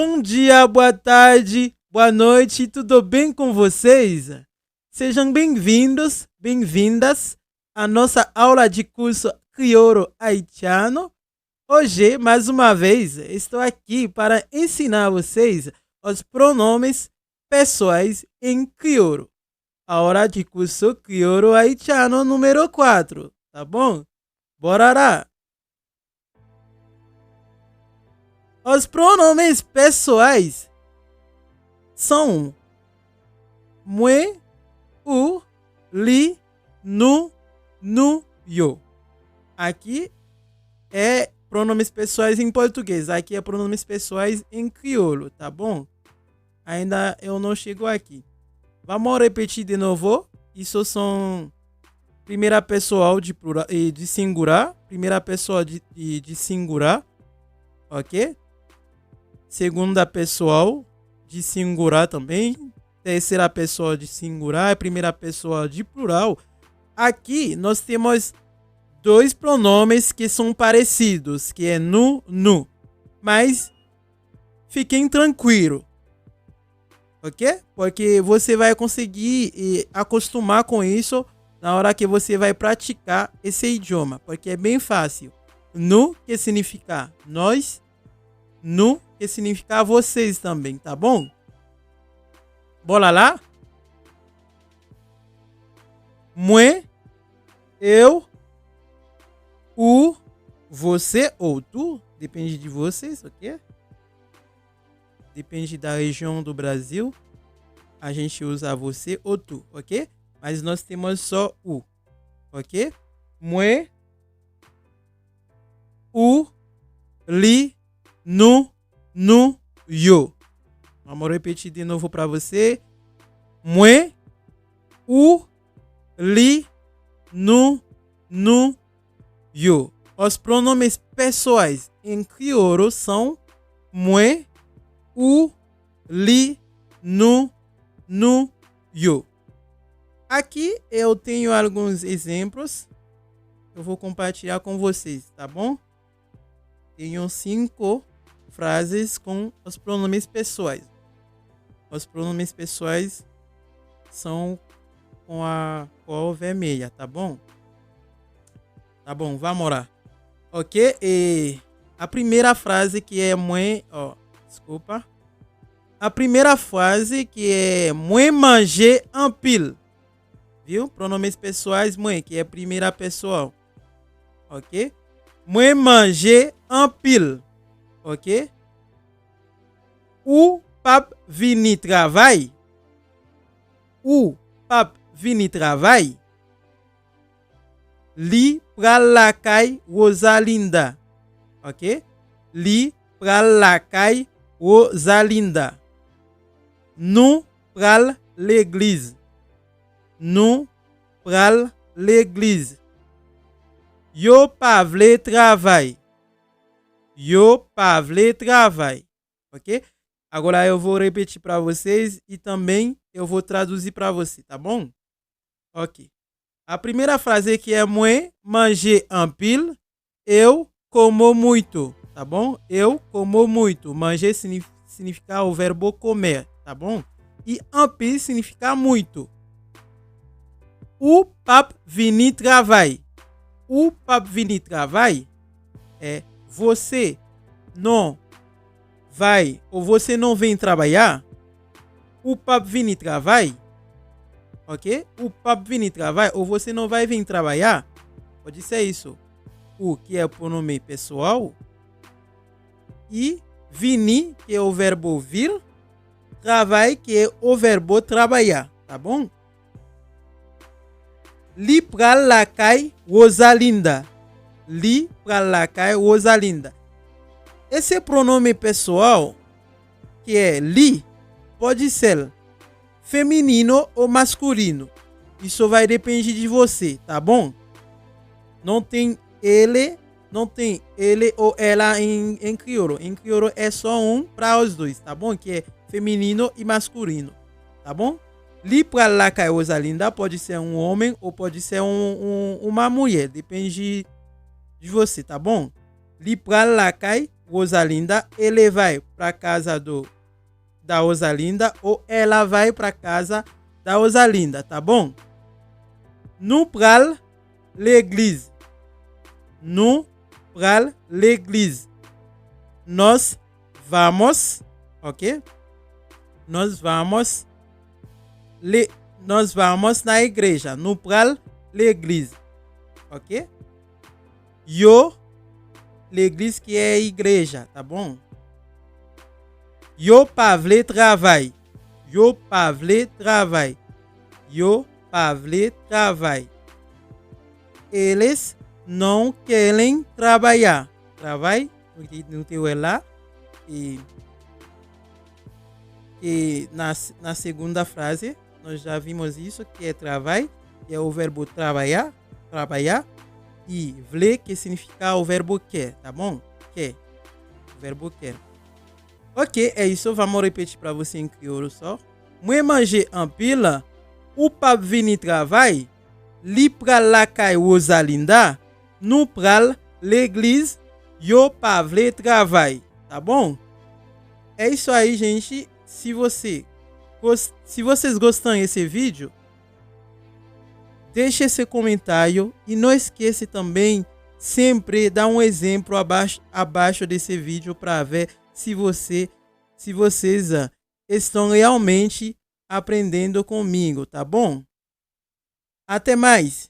Bom dia, boa tarde, boa noite, tudo bem com vocês? Sejam bem-vindos, bem-vindas à nossa aula de curso Crioulo Haitiano. Hoje, mais uma vez, estou aqui para ensinar vocês os pronomes pessoais em crioulo. Aula de curso Crioulo Haitiano número 4, tá bom? Bora lá! Os pronomes pessoais são mwe, u, li, nu, yo. Aqui é pronomes pessoais em português. Aqui é pronomes pessoais em crioulo, tá bom? Ainda eu não chego aqui. Vamos repetir de novo. Isso são primeira pessoa de plural e de singular, primeira pessoa de singular, ok? Segunda pessoa de singular também, terceira pessoa de singular, primeira pessoa de plural. Aqui nós temos dois pronomes que são parecidos, que é nu, mas fiquem tranquilos, ok? Porque você vai conseguir acostumar com isso na hora que você vai praticar esse idioma, porque é bem fácil. Nu, que significa nós, nu, que significa vocês também, tá bom? Bora lá? Mwe, eu, o, você ou tu, depende de vocês, ok? Depende da região do Brasil, a gente usa você ou tu, ok? Mas nós temos só o, ok? Mwe, u, li, nu, yo. Vamos repetir de novo para você. Mwe, u, li, nu, yo. Os pronomes pessoais em crioulo são mwe, u, li, nu, yo. Aqui eu tenho alguns exemplos. Eu vou compartilhar com vocês, tá bom? Tenho 5 frases com os pronomes pessoais. Os pronomes pessoais são com a cor vermelha, tá bom? Tá bom, vamos lá. Ok? E a primeira frase que é mãe, desculpa. A primeira frase que é mãe manger en pile. Viu? Pronomes pessoais, mãe, que é a primeira pessoa. Ok? Mãe manger en pile. Ok? Ou pap vini travail. Ou pap vini travail. Li pral la kay Rosalinda. Ok? Li pral la kay Rosalinda. Nou pral l'église. Nou pral l'église. Yo pa vle travail. Yo pa vle travail. Ok? Agora eu vou repetir para vocês e também eu vou traduzir para você, tá bom? Ok. A primeira frase aqui é mwe manger en pile. Eu como muito, tá bom? Eu como muito. Manger significa o verbo comer, tá bom? E en pile significa muito. O pap vini travail. O pap vini travail é você não vai ou você não vem trabalhar. O pap vini travail, ok? O pap vini travail ou você não vai vir trabalhar. Pode ser isso. O que é o pronome pessoal e vini, que é o verbo vir, travail, que é o verbo trabalhar, tá bom? Li pral la kay Rosalinda. Li pral la kay Rosalinda. Esse pronome pessoal, que é li, pode ser feminino ou masculino. Isso vai depender de você, tá bom? Não tem ele ou ela em crioulo. Em crioulo é só um para os dois, tá bom? Que é feminino e masculino, tá bom? Li pral la kay Rosalinda pode ser um homem ou pode ser uma mulher. Depende de você, tá bom? Li pral la kay Rosalinda, ele vai para casa da Rosalinda ou ela vai para casa da Rosalinda, tá bom? Nous pral l'église. Nous pral l'église. Nós vamos, ok? Nós vamos na igreja. Nous pral l'église, ok? Yo, l'église que é a igreja, tá bom? Yo pavle travail. Yo pavle travail. Yo pavle travail. Eles não querem trabalhar. Trabalho, no teu é lá. E na segunda frase, nós já vimos isso, que é trabalho, que é o verbo trabalhar. E vle, que significa o verbo quer, tá bom? Quer. O verbo quer. Ok, é isso. Vamos repetir para você em crioulo só. Moi manger en pile, ou pas venir travail, li pral la kay Rosalinda, nous pral l'église, yo pas vle travail. Tá bom? É isso aí, gente. Se vocês gostam desse vídeo, deixe esse comentário e não esqueça também sempre dar um exemplo abaixo desse vídeo para ver se vocês estão realmente aprendendo comigo, tá bom? Até mais!